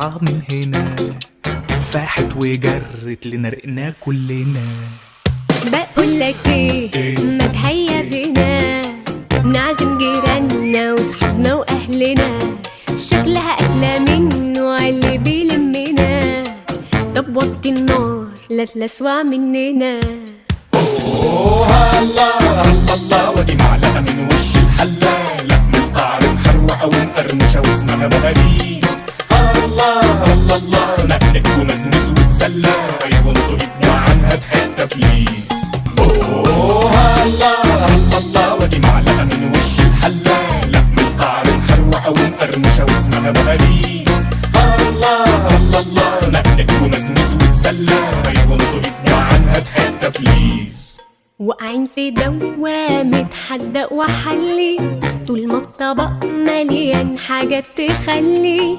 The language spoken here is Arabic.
طالعة من هنا، فاحت وجرت لنا رقنا كلنا. بقولك ايه ما تهيا بينا نعزم جيراننا وصحابنا واهلنا، شكلها اكله منه عاللي بيلمنا. طب وطي النار لا تلسوع مننا. اوه الله الله الله، ودي معلقه من وش الحله، لحمه قعر محروقه ومقرمشه واسمها بهاريز. الله الله الله، نقلك ومزمز وتسلى، وانتوا ابدع عنها بحته بليز. اوه الله الله الله، ودي معلقه من وش الحله، لحمه قعر محروقه ومقرمشه واسمها بهاريز. الله الله الله، نقلك ومزمز وتسلى، وانتوا ابدع عنها بحته بليز. واقعين في دوامة حدق وحلي، طول ما الطبق مليان حاجات تخلي